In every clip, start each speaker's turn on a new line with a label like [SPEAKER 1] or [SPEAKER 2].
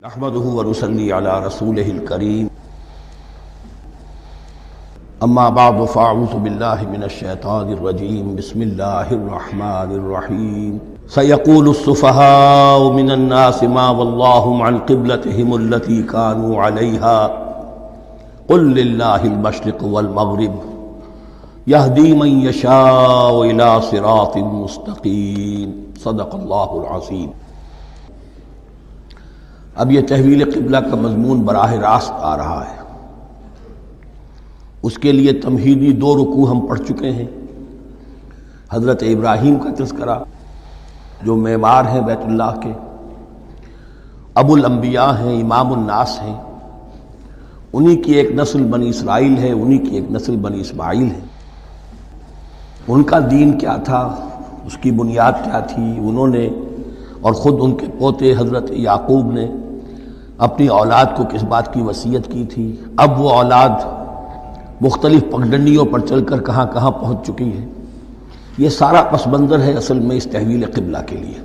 [SPEAKER 1] نحمده ونصلي على رسوله الكريم اما بعد فاعوذ بالله من الشيطان الرجيم بسم الله الرحمن الرحيم سيقول السفهاء من الناس ما واللهم عن قبلتهم التي كانوا عليها قل لله المشرق والمغرب يهدي من يشاء الى صراط مستقيم صدق الله العظيم۔ اب یہ تحویل قبلہ کا مضمون براہ راست آ رہا ہے۔ اس کے لیے تمہیدی 2 رکوع ہم پڑھ چکے ہیں۔ حضرت ابراہیم کا تذکرہ جو معمار ہیں بیت اللہ کے، ابو الانبیاء ہیں، امام الناس ہیں، انہی کی ایک نسل بنی اسرائیل ہے، انہی کی ایک نسل بنی اسماعیل ہے۔ ان کا دین کیا تھا، اس کی بنیاد کیا تھی، انہوں نے اور خود ان کے پوتے حضرت یعقوب نے اپنی اولاد کو کس بات کی وصیت کی تھی، اب وہ اولاد مختلف پگڈنڈیوں پر چل کر کہاں کہاں پہنچ چکی ہے، یہ سارا پس منظر ہے اصل میں اس تحویل قبلہ کے لیے۔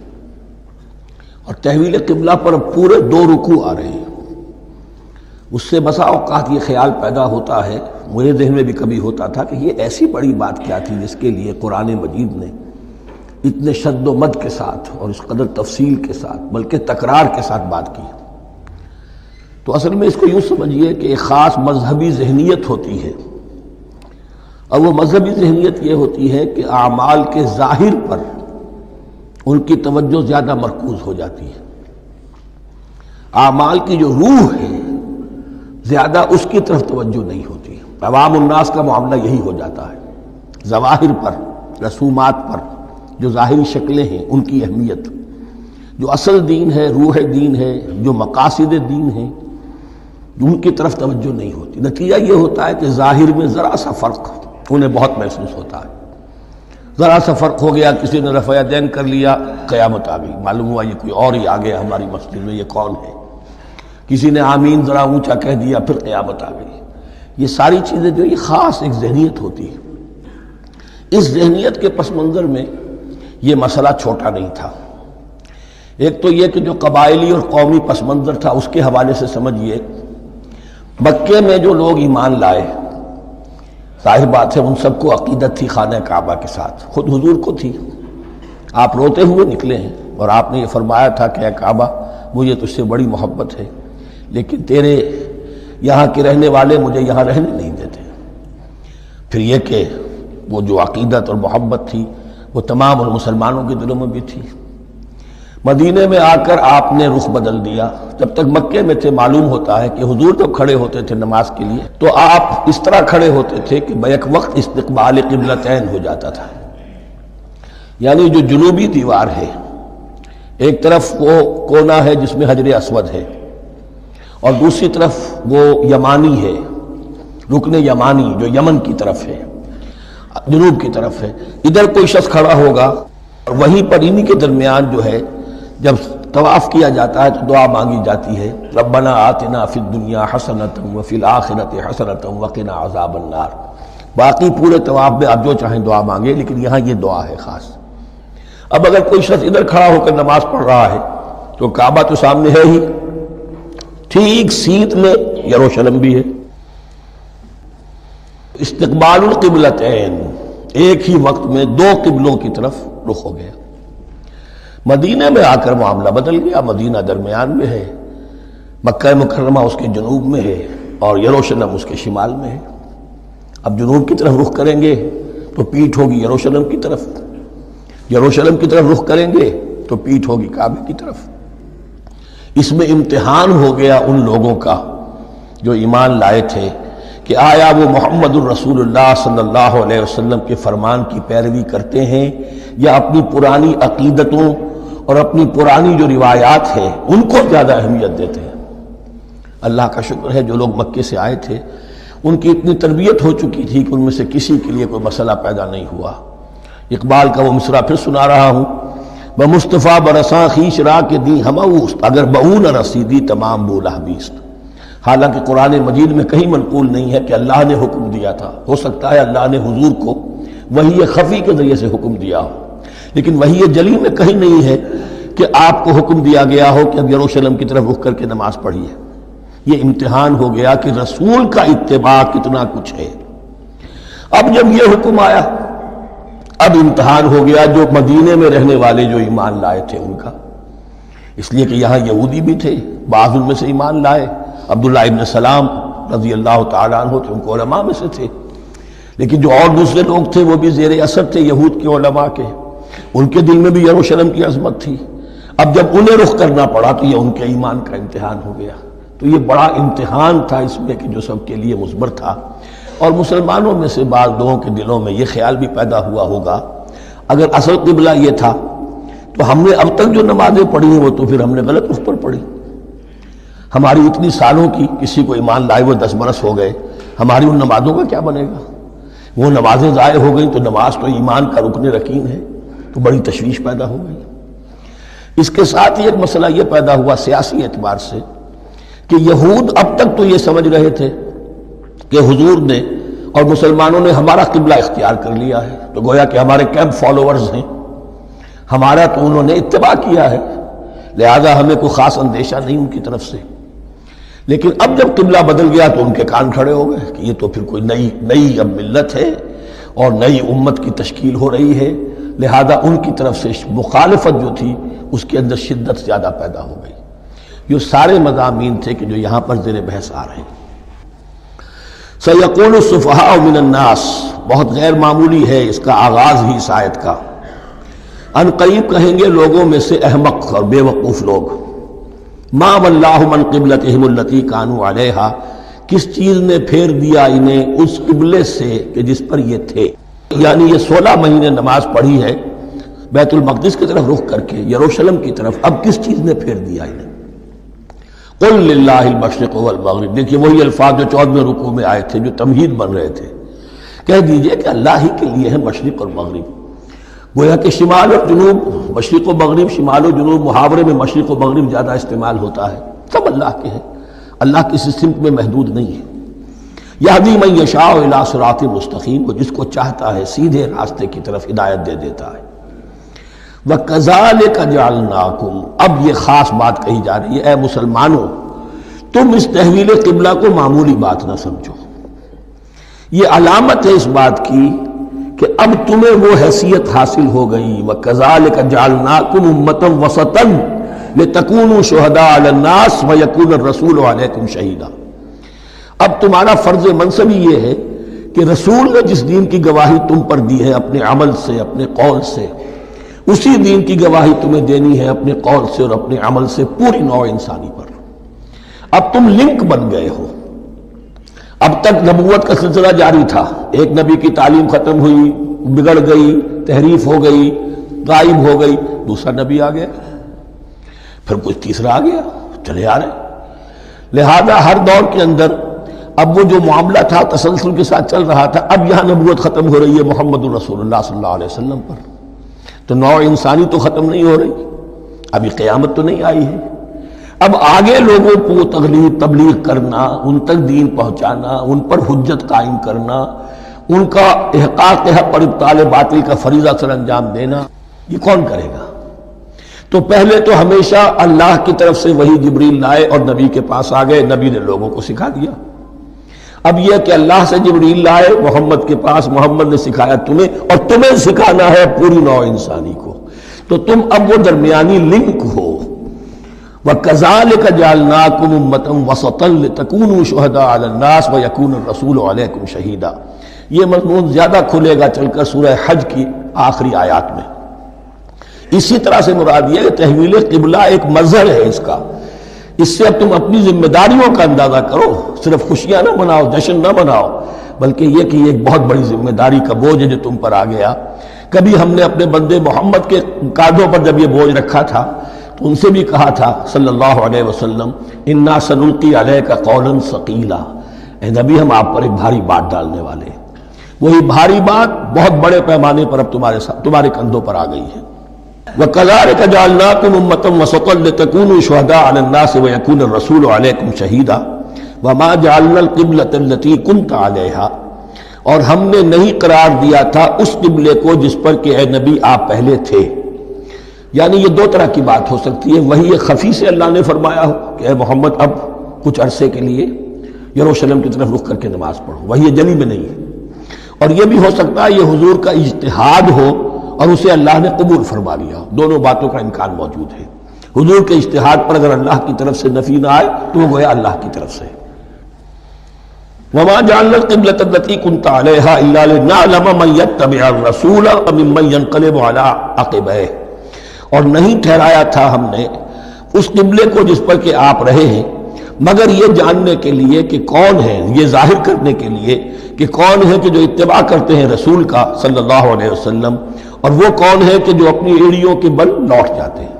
[SPEAKER 1] اور تحویل قبلہ پر پورے 2 رکوع آ رہے ہیں۔ اس سے بسا اوقات یہ خیال پیدا ہوتا ہے، میرے ذہن میں بھی کبھی ہوتا تھا کہ یہ ایسی بڑی بات کیا تھی جس کے لیے قرآن مجید نے اتنے شد و مد کے ساتھ اور اس قدر تفصیل کے ساتھ بلکہ تکرار کے ساتھ بات کی۔ تو اصل میں اس کو یوں سمجھیے کہ ایک خاص مذہبی ذہنیت ہوتی ہے، اور وہ مذہبی ذہنیت یہ ہوتی ہے کہ اعمال کے ظاہر پر ان کی توجہ زیادہ مرکوز ہو جاتی ہے، اعمال کی جو روح ہے زیادہ اس کی طرف توجہ نہیں ہوتی۔ عوام الناس کا معاملہ یہی ہو جاتا ہے، ظواہر پر، رسومات پر، جو ظاہری شکلیں ہیں ان کی اہمیت، جو اصل دین ہے، روح دین ہے، جو مقاصد دین ہیں، ان کی طرف توجہ نہیں ہوتی۔ نتیجہ یہ ہوتا ہے کہ ظاہر میں ذرا سا فرق انہیں بہت محسوس ہوتا ہے، ذرا سا فرق ہو گیا، کسی نے رفع یدین کر لیا، قیامت آ گئی، معلوم ہوا یہ کوئی اور ہی آ گیا ہماری مسجد میں، یہ کون ہے، کسی نے آمین ذرا اونچا کہہ دیا، پھر قیامت آ گئی۔ یہ ساری چیزیں جو یہ خاص ایک ذہنیت ہوتی ہے، اس ذہنیت کے پس منظر میں یہ مسئلہ چھوٹا نہیں تھا۔ ایک تو یہ کہ جو قبائلی اور قومی پس منظر تھا اس کے حوالے سے سمجھیے، مکے میں جو لوگ ایمان لائے، ظاہر بات ہے ان سب کو عقیدت تھی خانہ کعبہ کے ساتھ، خود حضور کو تھی۔ آپ روتے ہوئے نکلے ہیں اور آپ نے یہ فرمایا تھا کہ اے کعبہ مجھے تجھ سے بڑی محبت ہے، لیکن تیرے یہاں کے رہنے والے مجھے یہاں رہنے نہیں دیتے۔ پھر یہ کہ وہ جو عقیدت اور محبت تھی وہ تمام اور مسلمانوں کے دلوں میں بھی تھی۔ مدینے میں آ کر آپ نے رخ بدل دیا۔ جب تک مکے میں تھے معلوم ہوتا ہے کہ حضور جب کھڑے ہوتے تھے نماز کے لیے تو آپ اس طرح کھڑے ہوتے تھے کہ بیک وقت استقبال قبلتین ہو جاتا تھا، یعنی جو جنوبی دیوار ہے، ایک طرف وہ کونا ہے جس میں حجر اسود ہے، اور دوسری طرف وہ یمانی ہے، رکن یمانی جو یمن کی طرف ہے، جنوب کی طرف ہے۔ ادھر کوئی شخص کھڑا ہوگا اور وہیں پر انہی کے درمیان جو ہے جب طواف کیا جاتا ہے تو دعا مانگی جاتی ہے، ربنا آتنا فی الدنیا حسنۃ وفی الآخرۃ حسنۃ وقنا عذاب النار۔ باقی پورے طواف میں آپ جو چاہیں دعا مانگے، لیکن یہاں یہ دعا ہے خاص۔ اب اگر کوئی شخص ادھر کھڑا ہو کر نماز پڑھ رہا ہے تو کعبہ تو سامنے ہے ہی، ٹھیک سیت میں یروشلم بھی ہے۔ استقبال القبلتین، ایک ہی وقت میں 2 قبلوں کی طرف رخ ہو گیا۔ مدینہ میں آ کر معاملہ بدل گیا، مدینہ درمیان میں ہے، مکہ مکرمہ اس کے جنوب میں ہے اور یروشلم اس کے شمال میں ہے۔ اب جنوب کی طرف رخ کریں گے تو پیٹھ ہوگی یروشلم کی طرف، یروشلم کی طرف رخ کریں گے تو پیٹھ ہوگی کعبے کی طرف۔ اس میں امتحان ہو گیا ان لوگوں کا جو ایمان لائے تھے کہ آیا وہ محمد الرسول اللہ صلی اللہ علیہ وسلم کے فرمان کی پیروی کرتے ہیں یا اپنی پرانی عقیدتوں اور اپنی پرانی جو روایات ہیں ان کو زیادہ اہمیت دیتے ہیں۔ اللہ کا شکر ہے جو لوگ مکے سے آئے تھے ان کی اتنی تربیت ہو چکی تھی کہ ان میں سے کسی کے لیے کوئی مسئلہ پیدا نہیں ہوا۔ اقبال کا وہ مصرع پھر سنا رہا ہوں، بمصطفیٰ برساں خیش را کے دی ہموست اگر بہو نہ رسیدی تمام بولہ بیست۔ حالانکہ قرآن مجید میں کہیں منقول نہیں ہے کہ اللہ نے حکم دیا تھا، ہو سکتا ہے اللہ نے حضور کو وحی خفی کے ذریعے سے حکم دیا ہو، لیکن وحی جلی میں کہیں نہیں ہے کہ آپ کو حکم دیا گیا ہو کہ اب یروشلم کی طرف رخ کر کے نماز پڑھیے۔ یہ امتحان ہو گیا کہ رسول کا اتباع کتنا کچھ ہے۔ اب جب یہ حکم آیا، اب امتحان ہو گیا جو مدینے میں رہنے والے جو ایمان لائے تھے ان کا، اس لیے کہ یہاں یہودی بھی تھے، بعض ان میں سے ایمان لائے۔ عبداللہ ابن سلام رضی اللہ تعالیٰ عنہ تھے، ان کو علماء میں سے تھے، لیکن جو اور دوسرے لوگ تھے وہ بھی زیر اثر تھے یہود کے علماء کے، ان کے دل میں بھی یروشلم کی عظمت تھی۔ اب جب انہیں رخ کرنا پڑا تو یہ ان کے ایمان کا امتحان ہو گیا۔ تو یہ بڑا امتحان تھا اس میں کہ جو سب کے لیے مثبر تھا، اور مسلمانوں میں سے بعض لوگوں کے دلوں میں یہ خیال بھی پیدا ہوا ہوگا اگر اصل قبلہ یہ تھا تو ہم نے اب تک جو نمازیں پڑھی ہیں وہ تو پھر ہم نے غلط رخ پر پڑھی۔ ہماری اتنی سالوں کی، کسی کو ایمان لائے وہ 10 برس ہو گئے، ہماری ان نمازوں کا کیا بنے گا؟ وہ نمازیں ضائع ہو گئیں تو نماز تو ایمان کا رکن رکین ہے، تو بڑی تشویش پیدا ہو گئی۔ اس کے ساتھ ہی ایک مسئلہ یہ پیدا ہوا سیاسی اعتبار سے کہ یہود اب تک تو یہ سمجھ رہے تھے کہ حضور نے اور مسلمانوں نے ہمارا قبلہ اختیار کر لیا ہے، تو گویا کہ ہمارے کیمپ فالوورز ہیں، ہمارا تو انہوں نے اتباع کیا ہے، لہذا ہمیں کوئی خاص اندیشہ نہیں ان کی طرف سے۔ لیکن اب جب قبلہ بدل گیا تو ان کے کان کھڑے ہو گئے کہ یہ تو پھر کوئی نئی اب ملت ہے اور نئی امت کی تشکیل ہو رہی ہے، لہذا ان کی طرف سے مخالفت جو تھی اس کے اندر شدت زیادہ پیدا ہو گئی۔ یہ سارے مضامین تھے کہ جو یہاں پر زیر بحث آ رہے ہیں۔ سَيَقُولُ السُّفَهَاءُ مِنَ النَّاسِ، بہت غیر معمولی ہے اس کا آغاز ہی اس آیت کا۔ ان قریب کہیں گے لوگوں میں سے احمق اور بے وقوف لوگ، ما وَاللَّهُ مَنْ قِبْلَتِهِمُ الَّتِي كَانُوا عَلَيْهَا، کس چیز نے پھیر دیا انہیں اس قبلے سے کہ جس پر یہ تھے۔ یعنی یہ 16 مہینے نماز پڑھی ہے بیت المقدس کی طرف رخ کر کے، یروشلم کی طرف، اب کس چیز نے پھیر دیا انہیں؟ قُلْ لِلَّهِ الْمَشْرِقُ وَالْمَغْرِبُ، دیکھیے وہی الفاظ جو 14ویں رکوع میں آئے تھے جو تمہید بن رہے تھے، کہہ دیجئے کہ اللہ ہی کے لیے ہے مشرق اور مغرب۔ گویا کہ شمال اور جنوب، مشرق و مغرب، شمال و جنوب، محاورے میں مشرق و مغرب زیادہ استعمال ہوتا ہے، سب اللہ کے ہیں، اللہ کسی سمت میں محدود نہیں ہے۔ یہدی من یشاء الی صراط مستقیم، وہ جس کو چاہتا ہے سیدھے راستے کی طرف ہدایت دے دیتا ہے۔ وَكَذَلِكَ جَعَلْنَاكُمْ، اب یہ خاص بات کہی جا رہی ہے، اے مسلمانوں تم اس تحویل قبلہ کو معمولی بات نہ سمجھو، یہ علامت ہے اس بات کی کہ اب تمہیں وہ حیثیت حاصل ہو گئی۔ وَكَذَلِكَ جَعَلْنَاكُمْ أُمَّةً وَسَطًا لِتَكُونُوا شُهَدَاءَ عَلَى النَّاسِ وَيَكُونَ الرَّسُولُ عَلَيْكُمْ شَهِيدًا، اب تمہارا فرض منصب یہ ہے کہ رسول نے جس دین کی گواہی تم پر دی ہے اپنے عمل سے، اپنے قول سے، اسی دین کی گواہی تمہیں دینی ہے اپنے قول سے اور اپنے عمل سے پوری نوع انسانی پر۔ اب تم لنک بن گئے ہو۔ اب تک نبوت کا سلسلہ جاری تھا، ایک نبی کی تعلیم ختم ہوئی، بگڑ گئی، تحریف ہو گئی، غائب ہو گئی، دوسرا نبی آ گیا، پھر کچھ تیسرا آ گیا، چلے آ رہے۔ لہذا ہر دور کے اندر اب وہ جو معاملہ تھا تسلسل کے ساتھ چل رہا تھا، اب یہاں نبوت ختم ہو رہی ہے محمد الرسول اللہ صلی اللہ علیہ وسلم پر، تو نوع انسانی تو ختم نہیں ہو رہی، ابھی قیامت تو نہیں آئی ہے۔ اب آگے لوگوں کو تبلیغ کرنا، ان تک دین پہنچانا، ان پر حجت قائم کرنا، ان کا احقاق حق اور ابطال باطل کا فریضہ سر انجام دینا، یہ کون کرے گا؟ تو پہلے تو ہمیشہ اللہ کی طرف سے وہی جبریل لائے اور نبی کے پاس آ گئے، نبی نے لوگوں کو سکھا دیا۔ اب یہ کہ اللہ سے جبریل لائے محمد کے پاس، محمد نے سکھایا تمہیں، اور تمہیں سکھانا ہے پوری نوع انسانی کو، تو تم اب وہ درمیانی لنک ہو۔ وَكَذَلِكَ جَعَلْنَاكُمْ أُمَّةً وَسَطًا لِتَكُونُوا شُهَدَاءَ عَلَى النَّاسِ وَيَكُونَ الرَّسُولُ عَلَيْكُمْ شَهِيدًا، یہ مضمون زیادہ کھلے گا چل کر سورہ حج کی آخری آیات میں۔ اسی طرح سے مراد یہ کہ تحویل قبلہ ایک مظہر ہے اس کا، اس سے اب تم اپنی ذمہ داریوں کا اندازہ کرو، صرف خوشیاں نہ مناؤ، جشن نہ مناؤ، بلکہ یہ کہ یہ ایک بہت بڑی ذمہ داری کا بوجھ ہے جو تم پر آ گیا۔ کبھی ہم نے اپنے بندے محمد کے کاندھوں پر جب یہ بوجھ رکھا تھا تو ان سے بھی کہا تھا صلی اللہ علیہ وسلم، اِنَّا سَنُلْقِي عَلَيْكَ قَوْلًا ثَقِيلًا، اے نبی ہم آپ پر ایک بھاری بات ڈالنے والے ہیں۔ وہی بھاری بات بہت بڑے پیمانے پر اب تمہارے کندھوں پر آ گئی ہے۔ وَكَذَلِكَ جَعَلْنَاكُمْ أُمَّةً وَسَطًا لِتَكُونُوا شُهَدَاءَ عَلَى النَّاسِ وَيَكُونَ الرَّسُولُ عَلَيْكُمْ شَهِيدًا وَمَا جَعَلْنَا الْقِبْلَةَ الَّتِي كُنْتَ عَلَيْهَا، اور ہم نے نہیں قرار دیا تھا اس قبلے کو جس پر کہ اے نبی آپ پہلے تھے، یعنی یہ دو طرح کی بات ہو سکتی ہے، وہی خفی سے اللہ نے فرمایا ہو کہ اے محمد اب کچھ عرصے کے لیے یروشلم کی طرف رخ کر کے نماز پڑھو، وہی جلی میں نہیں ہے، اور یہ بھی ہو سکتا ہے یہ حضور کا اجتہاد ہو اور اسے اللہ نے قبول فرما لیا ہو، دونوں باتوں کا امکان موجود ہے۔ حضور کے اجتہاد پر اگر اللہ کی طرف سے نفی نہ آئے تو وہ گویا اللہ کی طرف سے۔ وما جعلنا القبلة التي كنت عليها الا لنعلم من يتبع الرسول وممن ينقلب على عقبيه، اور نہیں ٹھہرایا تھا ہم نے اس قبلے کو جس پر کہ آپ رہے ہیں مگر یہ جاننے کے لیے کہ کون ہے، یہ ظاہر کرنے کے لیے کہ کون ہے کہ جو اتباع کرتے ہیں رسول کا صلی اللہ علیہ وسلم، اور وہ کون ہے کہ جو اپنی ایڑیوں کے بل لوٹ جاتے ہیں۔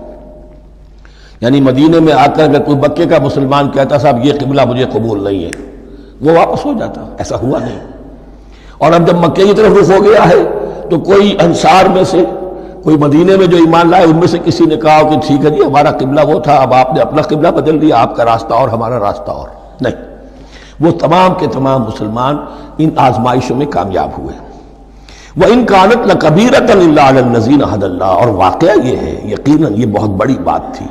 [SPEAKER 1] یعنی مدینے میں آ کر اگر کوئی مکے کا مسلمان کہتا صاحب یہ قبلہ مجھے قبول نہیں ہے، وہ واپس ہو جاتا، ایسا ہوا نہیں۔ اور اب جب مکے کی طرف رخ ہو گیا ہے تو کوئی انصار میں سے، کوئی مدینے میں جو ایمان لائے ان میں سے کسی نے کہا کہ ٹھیک ہے جی ہمارا قبلہ وہ تھا، اب آپ نے اپنا قبلہ بدل دیا، آپ کا راستہ اور ہمارا راستہ اور، نہیں، وہ تمام کے تمام مسلمان ان آزمائشوں میں کامیاب ہوئے۔ وَإِن كَانَتْ لَكَبِيرَةً إِلَّا عَلَى الَّذِينَ هَدَى اللَّهُ، اور واقعہ یہ ہے یقیناً یہ بہت بڑی بات تھی،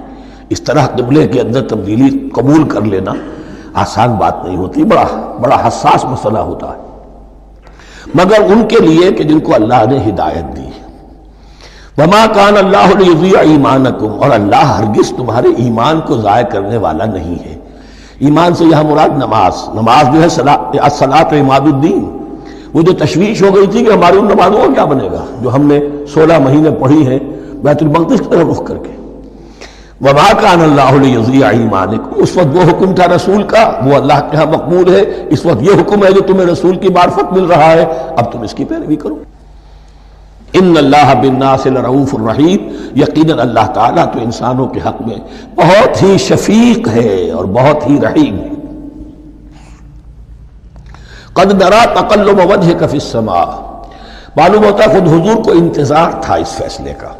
[SPEAKER 1] اس طرح قبلے کے اندر تبدیلی قبول کر لینا آسان بات نہیں ہوتی، بڑا حساس مسئلہ ہوتا ہے، مگر ان کے لیے کہ جن کو اللہ نے ہدایت دی۔ وما كان اللہ لیضیع ایمانکم، اور اللہ ہرگز تمہارے ایمان کو ضائع کرنے والا نہیں ہے۔ ایمان سے یہاں مراد نماز جو ہے الصلاۃ عماد الدین، وہ جو تشویش ہو گئی تھی کہ ہماری ان نمازوں کا کیا بنے گا جو ہم نے 16 مہینے پڑھی ہیں بیت المقدس کی طرف رخ کر کے۔ وما كان اللہ لیضیع ایمانکم، اس وقت وہ حکم تھا رسول کا، وہ اللہ کے ہاں مقبول ہے، اس وقت یہ حکم ہے جو تمہیں رسول کی معرفت مل رہا ہے، اب تم اس کی پیروی کرو۔ ان اللہ بالناس لرؤوف الرحیم، یقیناً اللہ تعالیٰ تو انسانوں کے حق میں بہت ہی شفیق ہے اور بہت ہی رحیم ہے۔ قد نرى تقلب وجهك في السماء، معلوم ہوتا ہے خود حضور کو انتظار تھا اس فیصلے کا،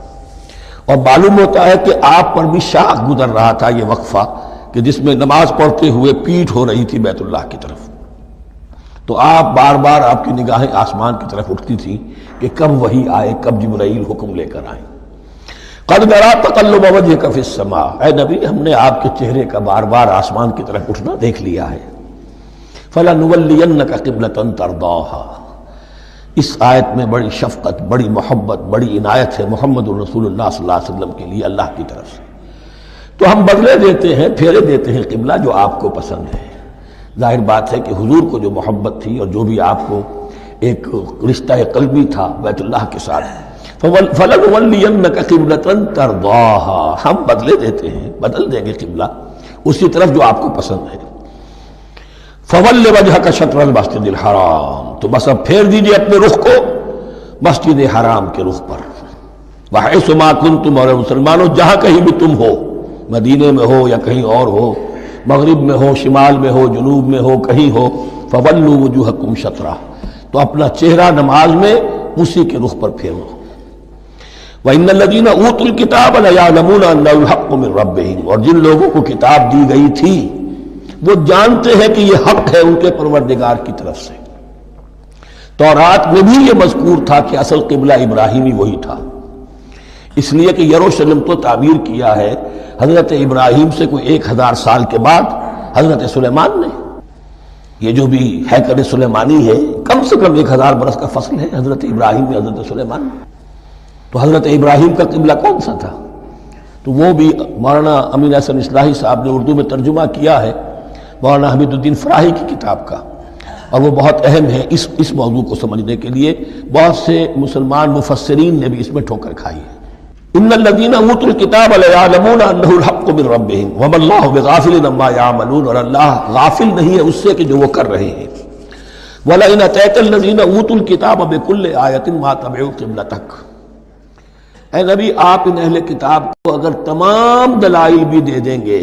[SPEAKER 1] اور معلوم ہوتا ہے کہ آپ پر بھی شاخ گزر رہا تھا یہ وقفہ کہ جس میں نماز پڑھتے ہوئے پیٹھ ہو رہی تھی بیت اللہ کی طرف، تو آپ بار بار آپ کی نگاہیں آسمان کی طرف اٹھتی تھی کہ کب وحی آئے، کب جبرائیل حکم لے کر آئے۔ قد نرى تقلب وجهك في السماء، اے نبی ہم نے آپ کے چہرے کا بار بار آسمان کی طرف اٹھنا دیکھ لیا ہے۔ فَلَنُوَلِّيَنَّكَ قِبْلَةً تَرْضَاهَا، اس آیت میں بڑی شفقت، بڑی محبت، بڑی عنایت ہے محمد الرسول اللہ صلی اللہ علیہ وسلم کے لیے اللہ کی طرف سے، تو ہم بدلے دیتے ہیں، پھیرے دیتے ہیں قبلہ جو آپ کو پسند ہے۔ ظاہر بات ہے کہ حضور کو جو محبت تھی اور جو بھی آپ کو ایک رشتہ قلبی تھا بیت اللہ کے ساتھ، فَلَنُوَلِّيَنَّكَ قِبْلَةً تَرْضَاهَا، ہم بدلے دیتے ہیں، بدل دیں گے قبلہ اسی طرف جو آپ کو پسند ہے۔ فَوَلِّ وَجْهَكَ شَطْرَ الْمَسْجِدِ الْحَرَامِ، تو بس اب پھیر دیجئے اپنے رخ کو مسجد حرام کے رخ پر۔ وَحَيْثُ مَا كُنْتُمْ، اور مسلمانوں جہاں کہیں بھی تم ہو، مدینے میں ہو یا کہیں اور ہو، مغرب میں ہو، شمال میں ہو، جنوب میں ہو، کہیں ہو، فَوَلُّوا وُجُوهَكُمْ شَطْرَهُ، تو اپنا چہرہ نماز میں اسی کے رخ پر پھیرو۔ وَإِنَّ الَّذِينَ أُوتُوا الْكِتَابَ لَيَعْلَمُونَ أَنَّهُ الْحَقُّ مِنْ رَبِّهِمْ، اور جن لوگوں کو کتاب دی گئی تھی وہ جانتے ہیں کہ یہ حق ہے ان کے پروردگار کی طرف سے۔ تورات میں بھی یہ مذکور تھا کہ اصل قبلہ ابراہیمی وہی تھا، اس لیے کہ یروشلم تو تعمیر کیا ہے حضرت ابراہیم سے کوئی 1000 سال کے بعد حضرت سلیمان نے۔ یہ جو بھی ہیکل سلیمانی ہے کم سے کم 1000 برس کا فصل ہے حضرت ابراہیم میں حضرت سلیمان میں۔ تو حضرت ابراہیم کا قبلہ کون سا تھا؟ تو وہ بھی مولانا امین احسن اصلاحی صاحب نے اردو میں ترجمہ کیا ہے مولانا حمید الدین فراہی کی کتاب کا، اور وہ بہت اہم ہے اس موضوع کو سمجھنے کے لیے۔ بہت سے مسلمان مفسرین نے بھی اس میں ٹھوکر کھائی ہے۔ ان الذین اوتوا الکتاب لیعلمون انہ الحق من ربہم وما اللہ بغافل عما یعملون، اور اللہ غافل نہیں ہے اس سے کہ جو وہ کر رہے ہیں۔ ولئن اتیت الذین اوتوا الکتاب بکل آیۃ ما تبعوا قبلتک، اے نبی آپ ان اہل کتاب کو اگر تمام دلائل بھی دے دیں گے،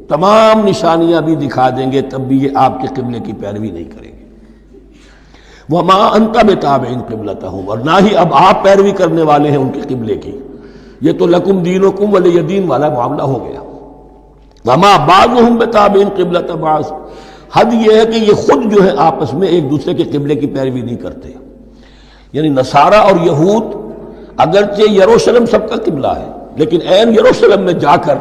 [SPEAKER 1] تمام نشانیاں بھی دکھا دیں گے، تب بھی یہ آپ کے قبلے کی پیروی نہیں کریں گے۔ وما انت بتابع قبلتہم، اور نہ ہی اب آپ پیروی کرنے والے ہیں ان کے قبلے کی۔ یہ تو لکم دینکم ولی دین والا معاملہ ہو گیا۔ وما بعضهم بتابع قبلۃ بعض، حد یہ ہے کہ یہ خود جو ہے آپس میں ایک دوسرے کے قبلے کی پیروی نہیں کرتے۔ یعنی نصارہ اور یہود اگرچہ یروشلم سب کا قبلہ ہے، لیکن عین یروشلم میں جا کر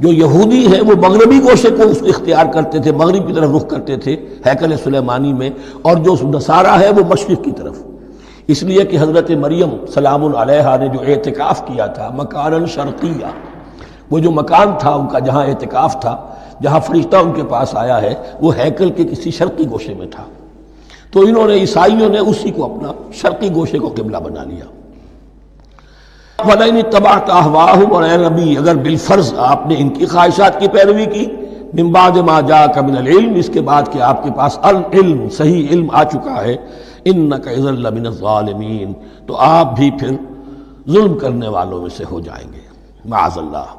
[SPEAKER 1] جو یہودی ہیں وہ مغربی گوشے کو اختیار کرتے تھے، مغرب کی طرف رخ کرتے تھے ہیکل سلیمانی میں، اور جو نصارہ ہے وہ مشرق کی طرف، اس لیے کہ حضرت مریم سلام علیہا نے جو اعتکاف کیا تھا مکاناً شرقیہ، وہ جو مکان تھا ان کا جہاں اعتکاف تھا، جہاں فرشتہ ان کے پاس آیا ہے، وہ ہیکل کے کسی شرقی گوشے میں تھا، تو انہوں نے عیسائیوں نے اسی کو اپنا شرقی گوشے کو قبلہ بنا لیا۔ وَلَئِنِ اتَّبَعْتَ أَهْوَاءَهُمْ، اور اے نبی اگر بالفرض آپ نے ان کی خواہشات کی پیروی کی، من بعد ما جاءك من العلم، اس کے بعد کہ آپ کے پاس العلم صحیح علم آ چکا ہے، انک اذا لمن الظالمین، تو آپ بھی پھر ظلم کرنے والوں میں سے ہو جائیں گے، معاذ اللہ۔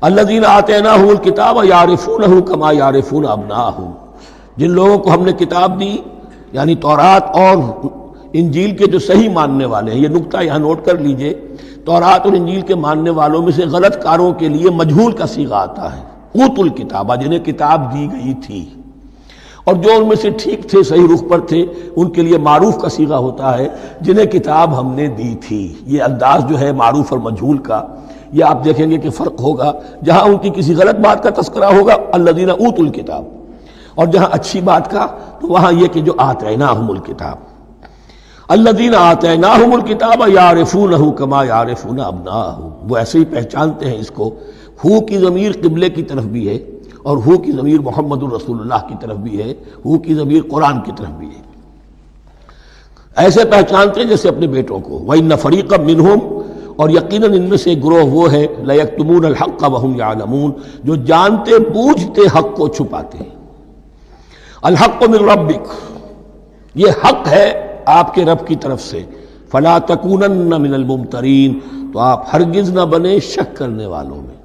[SPEAKER 1] الذین آتیناہم الکتاب یعرفونہ کما یعرفون ابناءہم، جن لوگوں کو ہم نے کتاب دی یعنی تورات اور انجیل کے جو صحیح ماننے والے ہیں، یہ نقطہ یہاں نوٹ کر لیجئے، تورات اور انجیل کے ماننے والوں میں سے غلط کاروں کے لیے مجہول کا صیغہ آتا ہے، اوت الکتابہ، جنہیں کتاب دی گئی تھی، اور جو ان میں سے ٹھیک تھے، صحیح رخ پر تھے، ان کے لیے معروف کا صیغہ ہوتا ہے جنہیں کتاب ہم نے دی تھی۔ یہ انداز جو ہے معروف اور مجہول کا، یہ آپ دیکھیں گے کہ فرق ہوگا، جہاں ان کی کسی غلط بات کا تذکرہ ہوگا الذین اوتوا الکتاب، اور جہاں اچھی بات کا تو وہاں یہ کہ جو آتیناہم الکتاب، الذین آتیناہم الکتاب یعرفونہ کما یعرفون ابناءہم، وہ ایسے ہی پہچانتے ہیں اس کو۔ ہو کی ضمیر قبلے کی طرف بھی ہے، اور ہو کی ضمیر محمد الرسول اللہ کی طرف بھی ہے، ہو کی ضمیر قرآن کی طرف بھی ہے، ایسے پہچانتے ہیں جیسے اپنے بیٹوں کو۔ وَإِنَّ فَرِيقًا مِّنْهُمْ، اور یقیناً ان میں سے ایک گروہ وہ ہے لَيَكْتُمُونَ الْحَقَّ وَهُمْ يَعْلَمُونَ، جو جانتے بوجھتے حق کو چھپاتے ہیں۔ الحق من ربک، یہ حق ہے آپ کے رب کی طرف سے، فلا تکونن من الممترین، تو آپ ہرگز نہ بنے شک کرنے والوں میں۔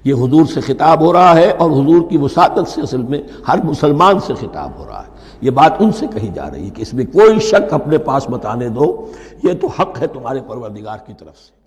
[SPEAKER 1] یہ حضور سے خطاب ہو رہا ہے، اور حضور کی وساطت سے اصل میں ہر مسلمان سے خطاب ہو رہا ہے، یہ بات ان سے کہی جا رہی ہے کہ اس میں کوئی شک اپنے پاس مت آنے دو، یہ تو حق ہے تمہارے پروردگار کی طرف سے۔